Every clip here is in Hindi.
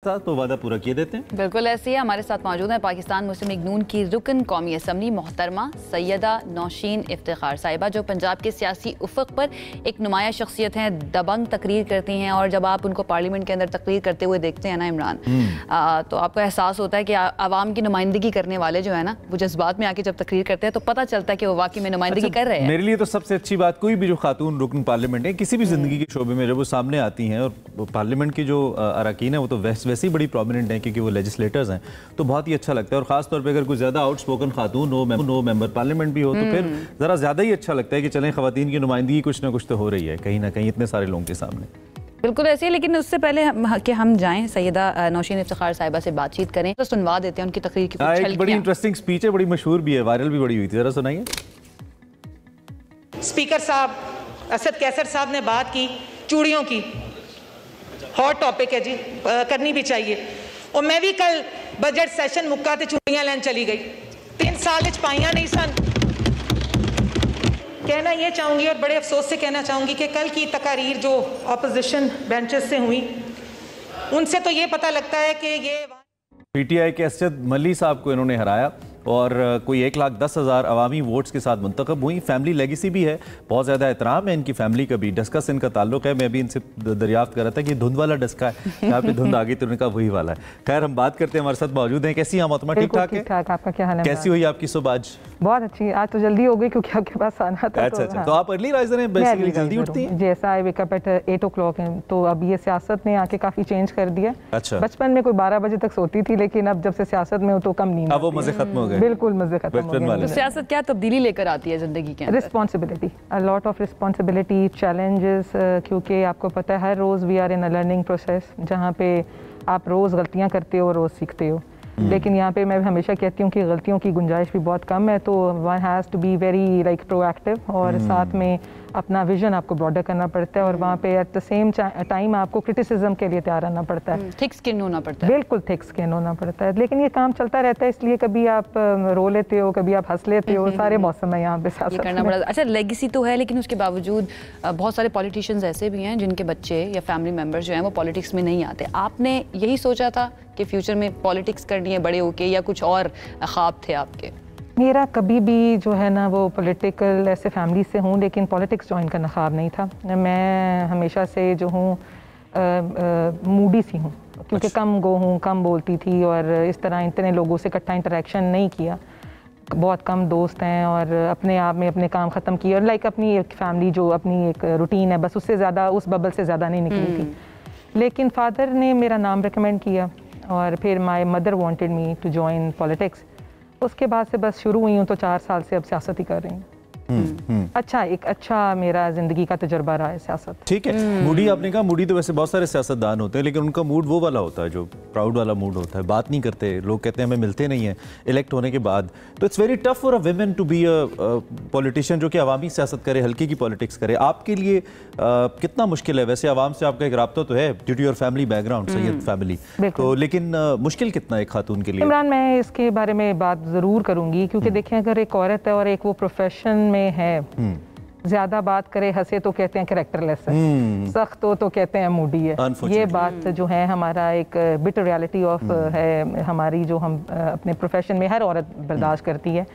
तो वादा पूरा किए देते हैं। बिल्कुल ऐसे ही हमारे साथ मौजूद है पाकिस्तान मुस्लिम लीग नून की रुकन कौमी असम्बली मोहतरमा सैयदा नौशीन इफ्तिखार साहिबा, जो पंजाब के सियासी उफ़क़ पर एक नुमाया शख्सियत हैं, दबंग तकरीर करती हैं और जब आप उनको पार्लियामेंट के अंदर तकरीर करते हुए देखते हैं ना इमरान, तो आपको एहसास होता है कि आवाम की नुमाइंदगी करने वाले जो है ना वो जज्बात में आके जब तकरीर करते हैं तो पता चलता है कि वो वाकई में नुमाइंदगी कर रहे हैं। मेरे लिए तो सबसे अच्छी बात, कोई भी जो खातून रुकन पार्लियामेंट है किसी भी जिंदगी के शोबे में जब वो सामने आती हैं और पार्लियामेंट की जो अरकान है वो तो वैसे ही बड़ी प्रोमिनेंट हैं क्योंकि वो लेजिस्लेटर्स हैं, तो बहुत ही अच्छा लगता है। और खास तौर पे अगर कोई ज़्यादा आउटस्पोकन खातून हो, मेंबर पार्लियामेंट भी हो, तो फिर ज़रा ज़्यादा ही अच्छा लगता है कि चलें ख़वातीन की नुमाइंदगी कुछ ना कुछ तो हो रही है कहीं ना कहीं इतने सारे लोगों के सामने। बिल्कुल ऐसे ही, लेकिन उससे पहले कि हम जाएं सैयदा नौशीन इफ्तिखार साहिबा से बातचीत करें तो सुनवा देते हैं उनकी तकरीर की कुछ एक बड़ी इंटरेस्टिंग स्पीच है, बड़ी मशहूर भी है, वायरल भी बड़ी हुई थी, ज़रा सुनाइए। स्पीकर साहब असद कैसर साहब ने बात की चूड़ियों की, हॉट टॉपिक है जी, करनी भी चाहिए। और मैं भी कल बजट सेशन मुक्का ते चूड़ियां लैन चली गई, 3 साल पाइया नहीं सन। कहना ये चाहूँगी और बड़े अफसोस से कहना चाहूँगी कि कल की तकारीर जो अपोजिशन बेंचेस से हुई उनसे तो ये पता लगता है कि ये पीटीआई के असद मली साहब को इन्होंने हराया और कोई 1,10,000 अवामी वोट्स के साथ मुंतखब हुई। फैमिली लेगेसी भी है, बहुत ज़्यादा एहतराम है इनकी फैमिली का भी, डस्का से इनका ताल्लुक है। मैं भी इनसे दरियाफ्त कर रहा था कि धुंध वाला डस्का है, यहाँ पे धुंध आ गई तो उन्होंने कहा वही वाला है। खैर हम बात करते हैं, हमारे साथ मौजूद हैं। कैसी हैं मोहतरमा? ठीक ठाक है? आपका क्या हाल है? कैसी हुई आपकी सुबह आज? बहुत अच्छी, आज तो जल्दी हो गई क्योंकि आपके पास आना था। अच्छा, तो आप अर्ली राइजर हैं, बेसिकली जल्दी उठती हैं? जैसा आई वेक अप एट 8 o'clock है, तो अब ये सियासत ने आके काफ़ी चेंज कर दिया। अच्छा, बचपन में कोई 12 बजे तक सोती थी, लेकिन अब जब से सियासत में हो तो कम नींद, अब वो मजे खत्म हो गए। बिल्कुल मजे खत्म हो गए। तो सियासत क्या तब्दीली लेकर आती है जिंदगी के अंदर? Responsibility, a lot of responsibility, challenges, क्योंकि आपको पता है हर रोज़ we are in a learning process, जहाँ पे आप रोज़ गलतियाँ करते हो, रोज़ सीखते हो। लेकिन यहाँ पे मैं हमेशा कहती हूँ कि गलतियों की गुंजाइश भी बहुत कम है, तो one has to be very like proactive और साथ में अपना विजन आपको ब्रॉडर करना पड़ता है और वहाँ पे एट द सेम टाइम आपको क्रिटिसिज्म के लिए तैयार रहना पड़ता है, थिक स्किन होना पड़ता है। बिल्कुल थिक स्किन होना पड़ता है, लेकिन ये काम चलता रहता है, इसलिए कभी आप रो लेते हो, कभी आप हंस लेते हो, सारे मौसम है यहाँ पे साथ करना पड़ा। अच्छा, लेगेसी तो है, लेकिन उसके बावजूद बहुत सारे पॉलिटिशियंस ऐसे भी हैं जिनके बच्चे या फैमिली मेम्बर्स जो हैं वो पॉलिटिक्स में नहीं आते। आपने यही सोचा था कि फ्यूचर में पॉलिटिक्स करनी है बड़े होके, या कुछ और ख्वाब थे आपके? मेरा कभी भी जो है ना वो पॉलिटिकल ऐसे फैमिली से हूँ, लेकिन पॉलिटिक्स ज्वाइन करना ख्वाब नहीं था। मैं हमेशा से जो हूँ मूडी सी हूँ, क्योंकि कम गो हूँ, कम बोलती थी और इस तरह इतने लोगों से इकट्ठा इंटरेक्शन नहीं किया, बहुत कम दोस्त हैं और अपने आप में अपने काम ख़त्म किए और लाइक अपनी एक फैमिली जो अपनी एक रूटीन है बस उससे ज़्यादा, उस बबल से ज़्यादा नहीं निकली थी। लेकिन फादर ने मेरा नाम रिकमेंड किया और फिर my mother wanted me to join politics. उसके बाद से बस शुरू हुई हूँ, तो 4 साल से अब सियासत ही कर रही हूँ। अच्छा, एक अच्छा मेरा जिंदगी का तजुर्बा रहा है सियासत। ठीक है। मूडी आपने कहा, मूडी तो वैसे बहुत सारे सियासतदान होते हैं, लेकिन उनका मूड वो वाला होता है जो प्राउड वाला मूड होता है, बात नहीं करते, लोग कहते हैं हमें मिलते नहीं है इलेक्ट होने के बाद। तो it's very tough for a women to be a politician जो कि अवामी सियासत करे, हल्के की पॉलिटिक्स करे। आपके लिए कितना मुश्किल है? वैसे आवाम से आपका एक राब्ता तो है due to your family background, Syed family, तो लेकिन मुश्किल कितना है एक खातून के लिए? इमरान, मैं इसके बारे में बात ज़रूर करूँगी, क्योंकि देखें अगर एक औरत है और एक वो प्रोफेशन में है, ज्यादा बात करे, हंसे तो कहते हैं कैरेक्टरलेस है, सख्त हो तो कहते हैं मूडी है। ये बात जो है हमारा एक बिटर रियलिटी ऑफ है हमारी, जो हम अपने प्रोफेशन में हर औरत बर्दाश्त करती है।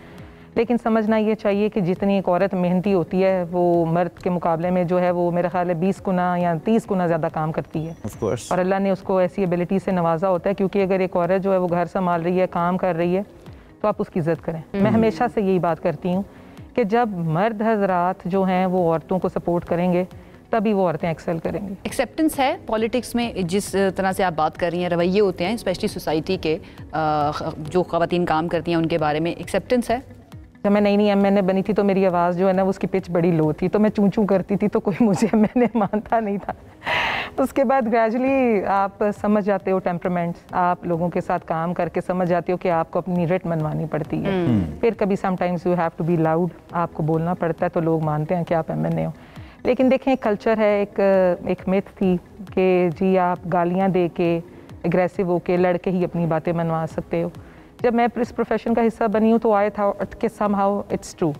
लेकिन समझना ये चाहिए कि जितनी एक औरत मेहनती होती है वो मर्द के मुकाबले में जो है वो मेरा ख्याल है 20 गुना या 30 गुना ज़्यादा काम करती है। और अल्लाह ने उसको ऐसी एबिलिटी से नवाजा होता है, क्योंकि अगर एक औरत जो है वो घर संभाल रही है, काम कर रही है, तो आप उसकी इज्जत करें। मैं हमेशा से यही बात करती हूँ कि जब मर्द हजरात जो हैं वो औरतों को सपोर्ट करेंगे तभी वो औरतें एक्सेल करेंगी। एक्सेप्टेंस है पॉलिटिक्स में, जिस तरह से आप बात कर रही हैं, रवैये होते हैं स्पेशली सोसाइटी के, जो ख़वातीन काम करती हैं उनके बारे में एक्सेप्टेंस है? जब मैं नई एमएनए बनी थी तो मेरी आवाज़ जो है ना उसकी पिच बड़ी लो थी, तो मैं चूं चूं करती थी, तो कोई मुझे एमएनए मानता नहीं था। उसके बाद ग्रेजुअली आप समझ जाते हो टेम्परामेंट्स, आप लोगों के साथ काम करके समझ जाते हो कि आपको अपनी रेट मनवानी पड़ती है। फिर कभी sometimes you have to be loud, आपको बोलना पड़ता है, तो लोग मानते हैं कि आप एमएनए हो। लेकिन देखें, कल्चर है, एक मिथ थी कि जी आप गालियाँ दे के, एग्रेसिव होके, लड़के ही अपनी बातें मनवा सकते हो। जब मैं इस प्रोफेशन का हिस्सा बनी हूँ तो आया था कि समहाउ इट्स ट्रू,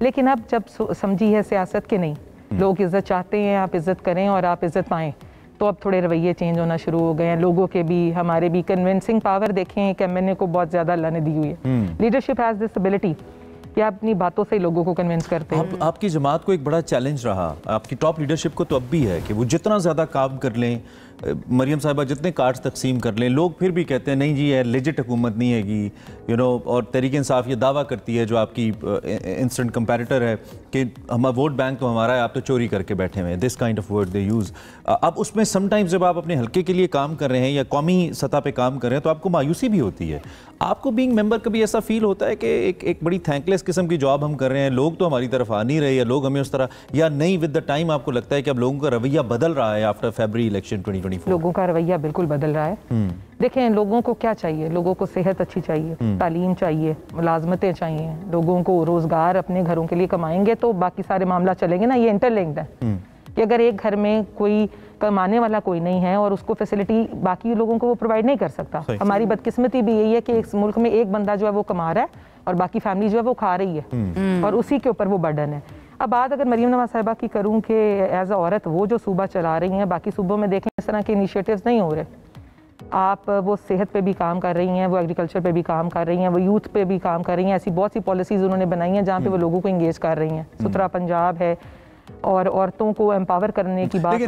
लेकिन अब जब समझी है सियासत के नहीं, लोग इज़्ज़त चाहते हैं, आप इज़्ज़त करें और आप इज़्ज़त पाएँ, तो अब थोड़े रवैये चेंज होना शुरू हो गए हैं लोगों के भी, हमारे भी। कन्विंसिंग पावर देखें एक एमएनए को बहुत ज़्यादा अल्लाह ने दी हुई है। लीडरशिप हैज़ दिस एबिलिटी कि आप अपनी बातों से लोगों को कन्विंस करते हैं। आपकी जमात को एक बड़ा चैलेंज रहा, आपकी टॉप लीडरशिप को तो अब भी है कि वो जितना ज़्यादा काम कर लें, मरियम साहिबा जितने कार्ड्स तकसीम कर लें, लोग फिर भी कहते हैं नहीं जी ये लेजिट हुकूमत नहीं हैगी, यू नो। और तहरीक इंसाफ ये दावा करती है, जो आपकी इंस्टेंट कंपैरेटर है, कि हमारा वोट बैंक तो हमारा है, आप तो चोरी करके बैठे हुए हैं। This kind of word they use. अब उसमें समटाइम्स जब आप अपने हल्के के लिए काम कर रहे हैं या कौमी सतह पे काम कर रहे हैं तो आपको मायूसी भी होती है। आपको बीइंग मेंबर कभी ऐसा फील होता है कि एक बड़ी थैंकलेस किस्म की जॉब हम कर रहे हैं, लोग तो हमारी तरफ आ नहीं रहे, या लोग हमें उस तरह, या नहीं विद द टाइम आपको लगता है कि अब लोगों का रवैया बदल रहा है आफ्टर फरवरी इलेक्शन 2024? लोगों का रवैया बिल्कुल बदल रहा है। देखें लोगों को क्या चाहिए, लोगों को सेहत अच्छी चाहिए, तालीम चाहिए, मुलाजमतें चाहिए, लोगों को रोज़गार अपने घरों के लिए कमाएंगे तो बाकी सारे मामला चलेंगे ना। ये इंटरलिंक्ड है कि अगर एक घर में कोई कमाने वाला कोई नहीं है और उसको फैसिलिटी बाकी लोगों को वो प्रोवाइड नहीं कर सकता। हमारी बदकिस्मती भी यही है कि इस मुल्क में एक बंदा जो है वो कमा रहा है और बाकी फैमिली जो है वो खा रही है और उसी के ऊपर वो बर्डन है। अब बात अगर मरीम नवाज साहिबा की करूं कि एज अ औरत वो जो सूबा चला रही हैं, बाकी सूबों में देखें इस तरह के इनिशिएटिव्स नहीं हो रहे। आप वो सेहत पे भी काम कर रही हैं, वो एग्रीकल्चर पे भी काम कर रही हैं, वो यूथ पे भी काम कर रही हैं। ऐसी बहुत सी पॉलिसीज़ उन्होंने बनाई हैं जहाँ पे वो लोगों को इंगेज कर रही हैं। सुथरा पंजाब है और औरतों को एम्पावर करने की बात।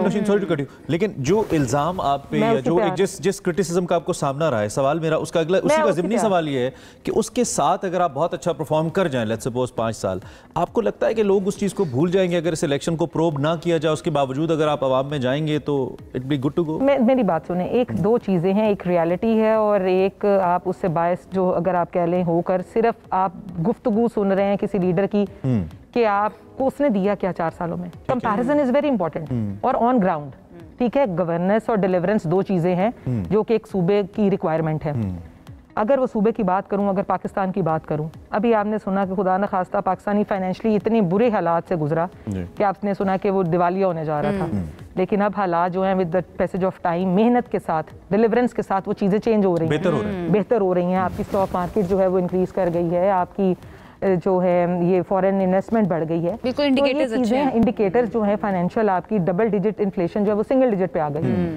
लेकिन जो इल्जाम आप पे या जो एक जिस क्रिटिसिज्म का आपको सामना रहा है, सवाल मेरा उसका अगला उसी का ज़िमनी सवाल ये है कि उसके साथ अगर आप बहुत अच्छा परफॉर्म कर जाएं, लेट्स सपोज 5 साल, आपको लगता है कि लोग उस चीज़ को भूल जाएंगे अगर इस इलेक्शन को प्रोब ना किया जाए, उसके बावजूद अगर आप अवाम में जाएंगे तो it be good to go? मेरी बात सुने, एक दो चीज़ें हैं, एक रियलिटी है और एक आप उससे बायस जो अगर आप कह लें होकर सिर्फ आप गुफ्तगू सुन रहे हैं किसी लीडर की कि आपको उसने दिया क्या 4 सालों में। कंपैरिजन इज वेरी इंपॉर्टेंट और ऑन ग्राउंड। ठीक है, गवर्नेंस और डिलीवरेंस दो चीजें हैं जो कि एक सूबे की रिक्वायरमेंट है। अगर वो सूबे की बात करूं, अगर पाकिस्तान की बात करूं, अभी आपने सुना कि खुदा न खास्ता पाकिस्तानी फाइनेंशियली इतने बुरे हालात से गुजरा कि आपने सुना कि वो दिवालिया होने जा रहा था, लेकिन अब हालात जो हैं with the passage of time, मेहनत के साथ, डिलीवरेंस के साथ वो चीज़ें चेंज हो रही हैं, बेहतर हो रही हैं। आपकी स्टॉक मार्केट जो है वो इंक्रीज कर गई है, आपकी जो है ये फॉरेन इन्वेस्टमेंट बढ़ गई है। बिल्कुल इंडिकेटर्स इंडिकेटर्स जो है फाइनेंशियल, आपकी डबल डिजिट इन्फ्लेशन जो है वो सिंगल डिजिट पे आ गई है।